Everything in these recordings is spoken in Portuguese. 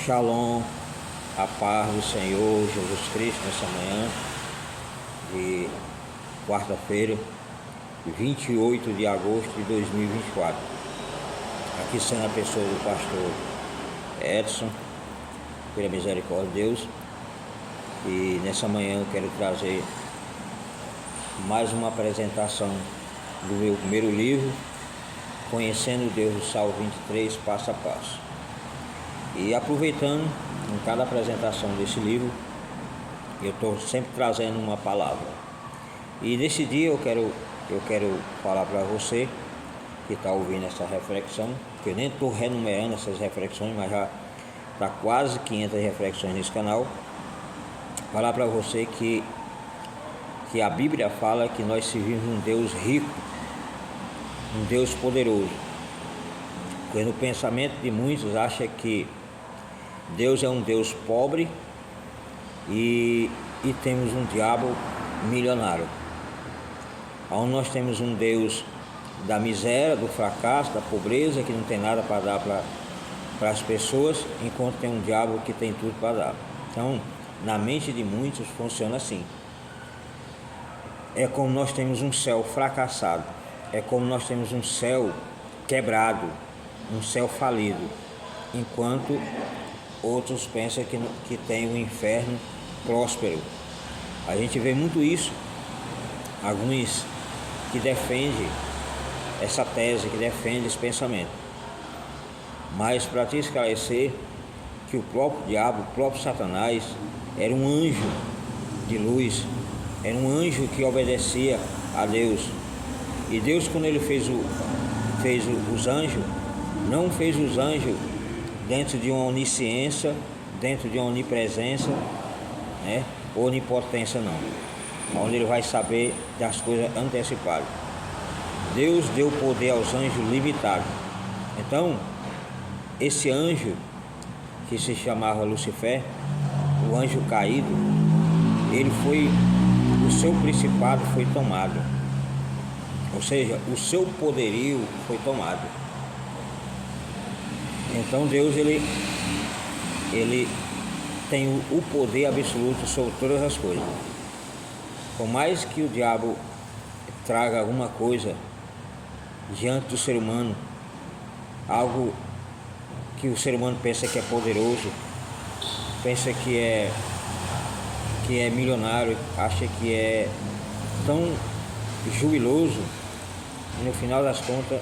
Shalom, a paz do Senhor Jesus Cristo nessa manhã de quarta-feira, 28 de agosto de 2024. Aqui sendo a pessoa do pastor Edson, pela misericórdia de Deus. E nessa manhã eu quero trazer mais uma apresentação do meu primeiro livro, Conhecendo Deus do Salmo 23, passo a passo. E aproveitando, em cada apresentação desse livro, eu estou sempre trazendo uma palavra. E nesse dia eu quero falar para você que está ouvindo essa reflexão, que eu nem estou renumerando essas reflexões, mas já está quase 500 reflexões nesse canal. Falar para você que a Bíblia fala que nós servimos um Deus rico, um Deus poderoso. Porque no pensamento de muitos acha que Deus é um Deus pobre e temos um diabo milionário. Onde nós temos um Deus da miséria, do fracasso, da pobreza, que não tem nada para dar para as pessoas, enquanto tem um diabo que tem tudo para dar. Então, na mente de muitos funciona assim. É como nós temos um céu fracassado, é como nós temos um céu quebrado, um céu falido, enquanto outros pensam que tem um inferno próspero. A gente vê muito isso, alguns que defendem essa tese, que defendem esse pensamento. Mas para te esclarecer que o próprio diabo, o próprio Satanás, era um anjo de luz, era um anjo que obedecia a Deus. E Deus, quando ele fez os anjos, não fez os anjos dentro de uma onisciência, dentro de uma onipresença, né? Onipotência não, onde ele vai saber das coisas antecipadas. Deus deu poder aos anjos limitado. Então, esse anjo que se chamava Lucifer, o anjo caído, o seu principado foi tomado, ou seja, o seu poderio foi tomado. Então Deus ele tem o poder absoluto sobre todas as coisas. Por mais que o diabo traga alguma coisa diante do ser humano, algo que o ser humano pensa que é poderoso, pensa que é milionário, acha que é tão jubiloso, e no final das contas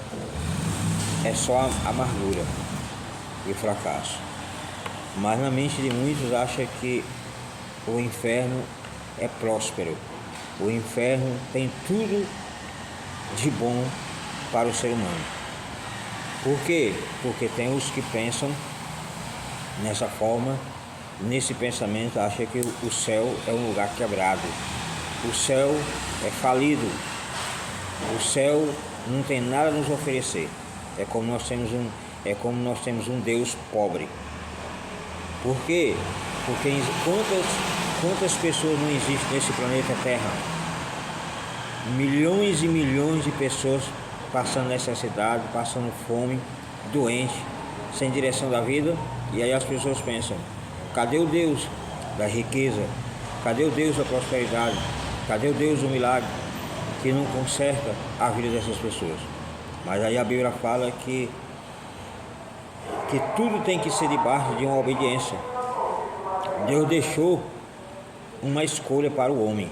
é só amargura e fracasso. Mas na mente de muitos acha que o inferno é próspero, o inferno tem tudo de bom para o ser humano. Por quê? Porque tem os que pensam nessa forma, nesse pensamento, acha que o céu é um lugar quebrado, o céu é falido, o céu não tem nada a nos oferecer. É como nós temos um Deus pobre. Por quê? Porque quantas pessoas não existem nesse planeta Terra? Milhões e milhões de pessoas passando necessidade, passando fome, doentes, sem direção da vida. E aí as pessoas pensam: cadê o Deus da riqueza? Cadê o Deus da prosperidade? Cadê o Deus do milagre? Que não conserta a vida dessas pessoas. Mas aí a Bíblia fala que tudo tem que ser debaixo de uma obediência. Deus deixou uma escolha para o homem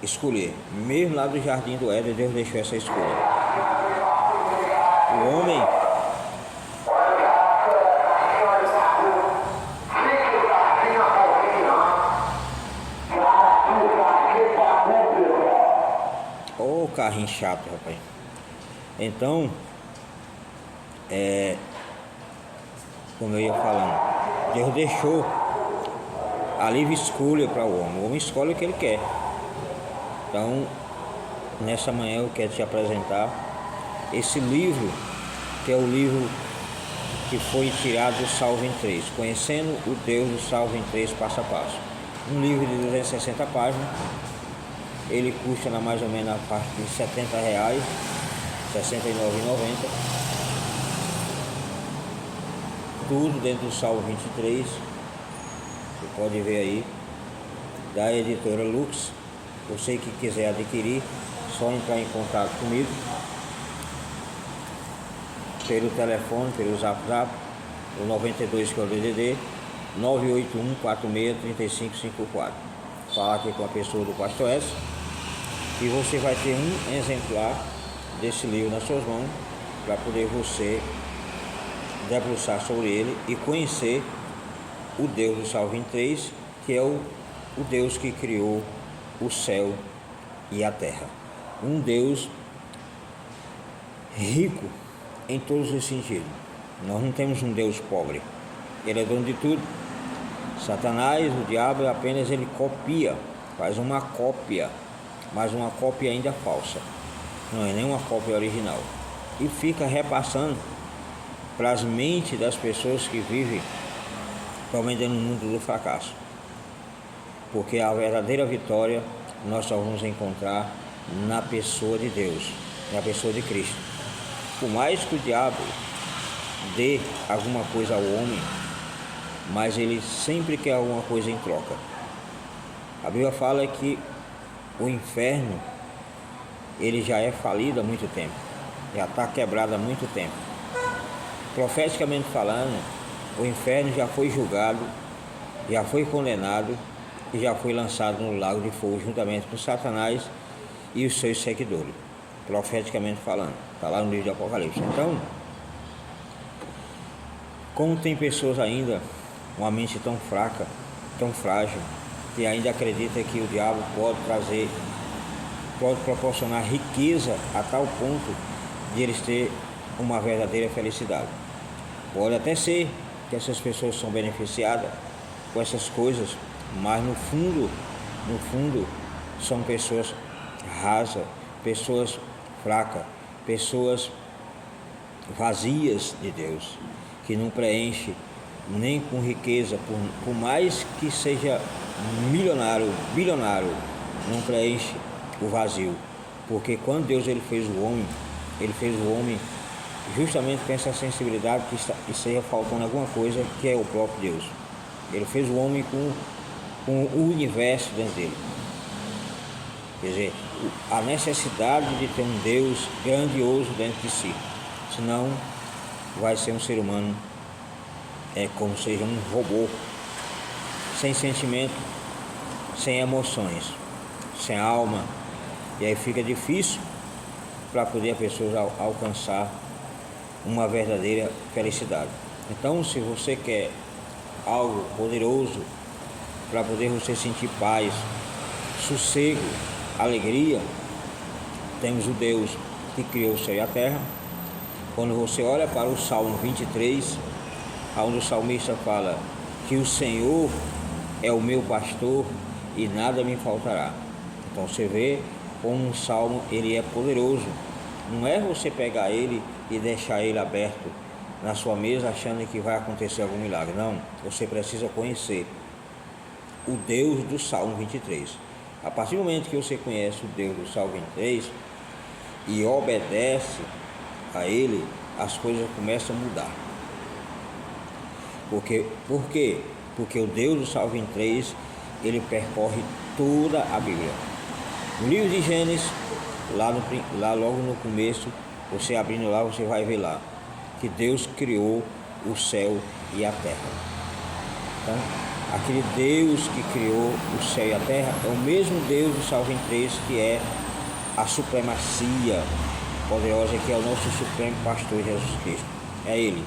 escolher. Mesmo lá do jardim do Éden, Deus deixou essa escolha. O homem carrinho chato, rapaz. Então, como eu ia falando, Deus deixou a livre escolha para o homem. O homem escolhe o que ele quer. Então, nessa manhã eu quero te apresentar esse livro, que é o livro que foi tirado do Salmo 23, Conhecendo o Deus do Salmo 23, passo a passo. Um livro de 260 páginas. Ele custa mais ou menos a parte de R$70, R$69,90. tudo dentro do Salmo 23, você pode ver aí, da editora Lux. Você que quiser adquirir, só entrar em contato comigo pelo telefone, pelo Zap, o 92 que é o DDD 981463554. Falar aqui com a pessoa do Pastor S, e você vai ter um exemplar desse livro nas suas mãos para poder você debruçar sobre ele e conhecer o Deus do Salmo 23, que é o Deus que criou o céu e a terra. Um Deus rico em todos os sentidos. Nós não temos um Deus pobre. Ele é dono de tudo. Satanás, o diabo, apenas ele copia, faz uma cópia, mas uma cópia ainda falsa. Não é nem uma cópia original. E fica repassando para as mentes das pessoas que vivem realmente no mundo do fracasso. Porque a verdadeira vitória nós só vamos encontrar na pessoa de Deus, na pessoa de Cristo. Por mais que o diabo dê alguma coisa ao homem, mas ele sempre quer alguma coisa em troca. A Bíblia fala que o inferno ele já é falido há muito tempo, já está quebrado há muito tempo. Profeticamente falando, o inferno já foi julgado, já foi condenado e já foi lançado no lago de fogo juntamente com Satanás e os seus seguidores, profeticamente falando. Está lá no livro de Apocalipse. Então, como tem pessoas ainda, uma mente tão fraca, tão frágil, que ainda acredita que o diabo pode proporcionar riqueza a tal ponto de eles ter uma verdadeira felicidade. Pode até ser que essas pessoas são beneficiadas com essas coisas, mas no fundo são pessoas rasas, pessoas fracas, pessoas vazias de Deus, que não preenche nem com riqueza, por mais que seja milionário, bilionário, não preenche o vazio. Porque quando Deus ele fez o homem justamente com essa sensibilidade que esteja faltando alguma coisa, que é o próprio Deus. Ele fez o homem com o universo dentro dele. Quer dizer, a necessidade de ter um Deus grandioso dentro de si. Senão vai ser um ser humano como seja um robô, sem sentimento, sem emoções, sem alma. E aí fica difícil para poder a pessoa alcançar uma verdadeira felicidade. Então, se você quer algo poderoso para poder você sentir paz, sossego, alegria, temos o Deus que criou o céu e a terra. Quando você olha para o Salmo 23, onde o salmista fala que o Senhor é o meu pastor e nada me faltará. Então você vê como um salmo ele é poderoso. Não é você pegar ele e deixar ele aberto na sua mesa achando que vai acontecer algum milagre. Não, você precisa conhecer o Deus do Salmo 23. A partir do momento que você conhece o Deus do Salmo 23 e obedece a ele, as coisas começam a mudar. Por quê? Porque o Deus do Salmo 23 ele percorre toda a Bíblia. No livro de Gênesis, lá logo no começo, você abrindo lá, você vai ver lá que Deus criou o céu e a terra. Então, aquele Deus que criou o céu e a terra é o mesmo Deus do Salmo 23, que é a supremacia poderosa, que é o nosso supremo pastor Jesus Cristo. É Ele,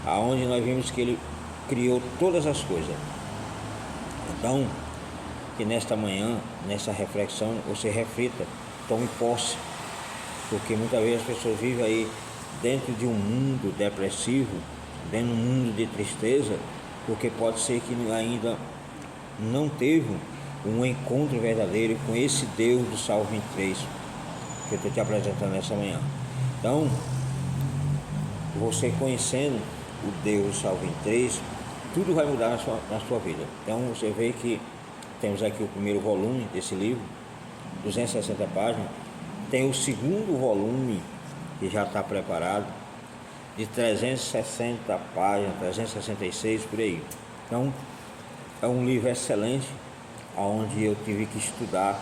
aonde nós vimos que Ele criou todas as coisas. Então, que nesta manhã, nessa reflexão, você reflita, tome posse, porque muitas vezes as pessoas vivem aí dentro de um mundo depressivo, dentro de um mundo de tristeza, porque pode ser que ainda não teve um encontro verdadeiro com esse Deus do Salmo 23 que eu estou te apresentando nessa manhã. Então, você conhecendo o Deus do Salmo 23, tudo vai mudar na sua vida. Então você vê que temos aqui o primeiro volume desse livro, 260 páginas. Tem o segundo volume que já está preparado. de 360 páginas, 366 por aí. Então, é um livro excelente, onde eu tive que estudar,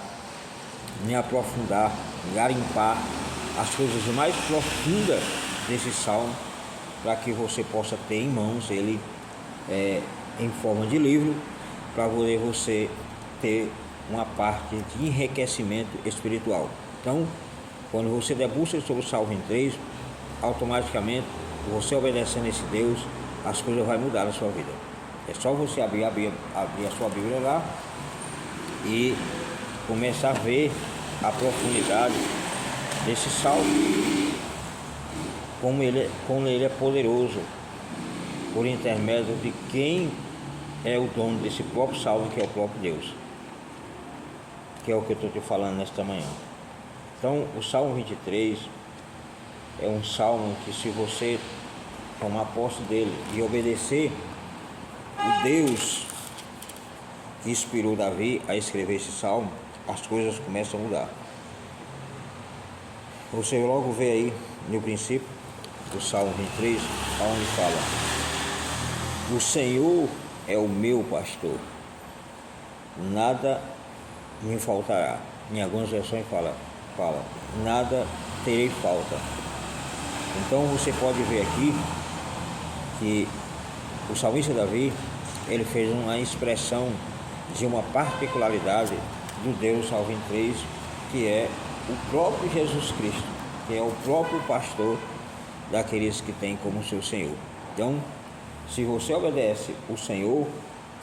me aprofundar, garimpar as coisas mais profundas desse salmo, para que você possa ter em mãos ele em forma de livro, para poder você ter uma parte de enriquecimento espiritual. Então, quando você debruça sobre o Salmo 23, automaticamente, você obedecendo esse Deus, as coisas vão mudar na sua vida. É só você abrir a sua Bíblia lá e começar a ver a profundidade desse salmo, como ele é poderoso, por intermédio de quem é o dono desse próprio salmo, que é o próprio Deus, que é o que eu estou te falando nesta manhã. Então, o Salmo 23 é um salmo que, se você tomar posse dele e obedecer o Deus que inspirou Davi a escrever esse salmo, as coisas começam a mudar. Você logo vê aí no princípio do Salmo 23, onde fala: o Senhor é o meu pastor, nada me faltará. Em algumas versões fala, nada terei falta. Então você pode ver aqui que o salmista Davi, ele fez uma expressão de uma particularidade do Deus Salmo 23, que é o próprio Jesus Cristo, que é o próprio pastor daqueles que tem como seu Senhor. Então, se você obedece o Senhor,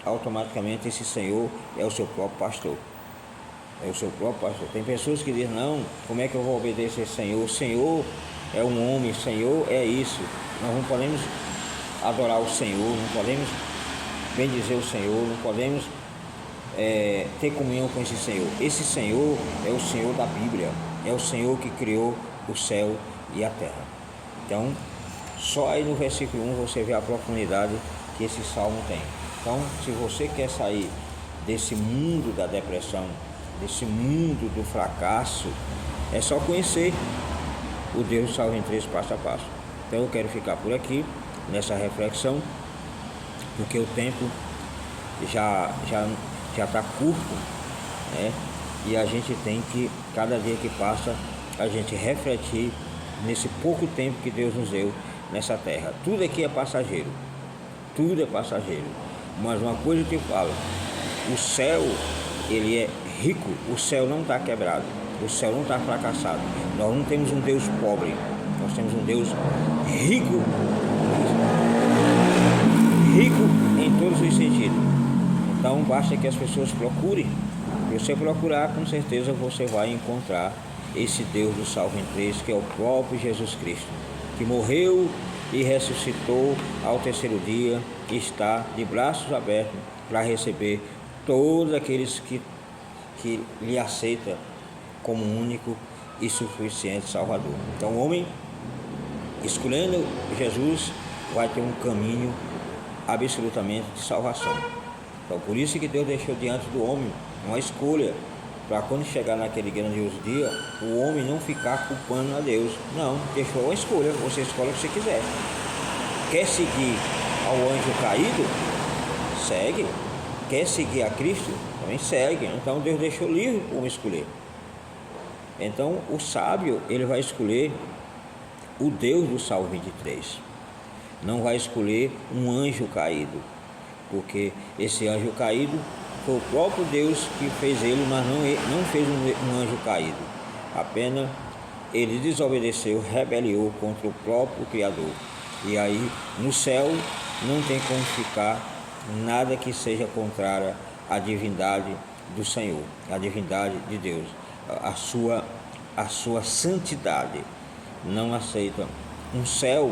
automaticamente esse Senhor é o seu próprio pastor. É o seu próprio pastor. Tem pessoas que dizem: não, como é que eu vou obedecer esse Senhor? O Senhor é um homem, o Senhor é isso. Nós não podemos adorar o Senhor, não podemos bendizer o Senhor, não podemos ter comunhão com esse Senhor. Esse Senhor é o Senhor da Bíblia, é o Senhor que criou o céu e a terra. Então, só aí no versículo 1 você vê a profundidade que esse salmo tem. Então, se você quer sair desse mundo da depressão, desse mundo do fracasso, é só conhecer o Deus do Salmo 23 passo a passo. Então eu quero ficar por aqui nessa reflexão, porque o tempo já está curto, né? E a gente tem que, cada dia que passa, a gente refletir nesse pouco tempo que Deus nos deu nessa terra. Tudo aqui é passageiro, tudo é passageiro. Mas uma coisa que eu falo: o céu, ele é rico, o céu não está quebrado, o céu não está fracassado. Nós não temos um Deus pobre, nós temos um Deus rico, rico em todos os sentidos. Então basta que as pessoas procurem. Se você procurar, com certeza você vai encontrar esse Deus do Salmo 23, que é o próprio Jesus Cristo, que morreu e ressuscitou ao terceiro dia, e está de braços abertos para receber todos aqueles que lhe aceita como único e suficiente Salvador. Então o homem, escolhendo Jesus, vai ter um caminho absolutamente de salvação. Então por isso que Deus deixou diante do homem uma escolha, para quando chegar naquele grandioso dia, o homem não ficar culpando a Deus. Não, deixou uma escolha, você escolhe o que você quiser. Quer seguir ao anjo caído? Segue. Quer seguir a Cristo? Também segue. Então Deus deixou livre para o homem escolher. Então o sábio, ele vai escolher o Deus do Salmo 23. Não vai escolher um anjo caído, porque esse anjo caído foi o próprio Deus que fez ele, mas não fez um anjo caído. Apenas ele desobedeceu, rebeliou contra o próprio Criador. E aí no céu não tem como ficar nada que seja contrária à divindade do Senhor, à divindade de Deus, a sua santidade. Não aceita um céu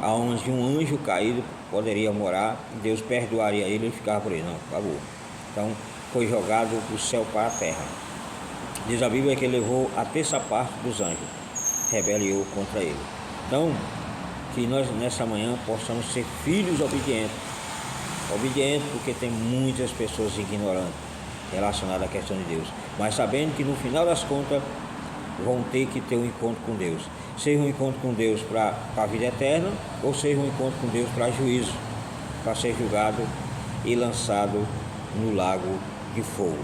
onde um anjo caído poderia morar, Deus perdoaria ele e ficava por ele. Não, acabou. Então foi jogado do céu para a terra. Diz a Bíblia que ele levou a terça parte dos anjos, rebeliou contra ele. Então, que nós nessa manhã possamos ser filhos obedientes porque tem muitas pessoas ignorantes relacionadas à questão de Deus, mas sabendo que no final das contas vão ter que ter um encontro com Deus. seja um encontro com Deus para a vida eterna, ou seja um encontro com Deus para juízo, para ser julgado e lançado no lago de fogo.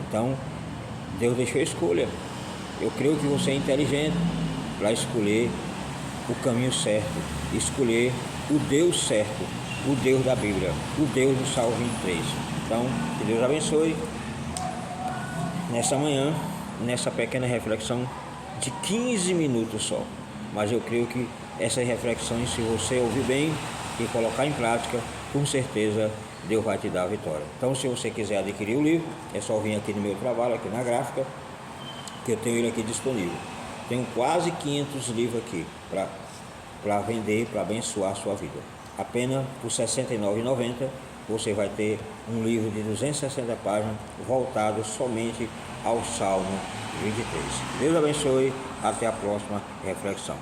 Então, Deus deixou a escolha. Eu creio que você é inteligente para escolher o caminho certo, escolher o Deus certo, o Deus da Bíblia, o Deus do Salmo 23. Então, que Deus abençoe nessa manhã, nessa pequena reflexão de 15 minutos só. Mas eu creio que essas reflexões, se você ouvir bem e colocar em prática, com certeza Deus vai te dar a vitória. Então, se você quiser adquirir o livro, é só vir aqui no meu trabalho, aqui na gráfica, que eu tenho ele aqui disponível. Tenho quase 500 livros aqui para vender, para abençoar a sua vida. Apenas por R$ 69,90 você vai ter um livro de 260 páginas voltado somente ao Salmo 23. Deus abençoe, até a próxima reflexão.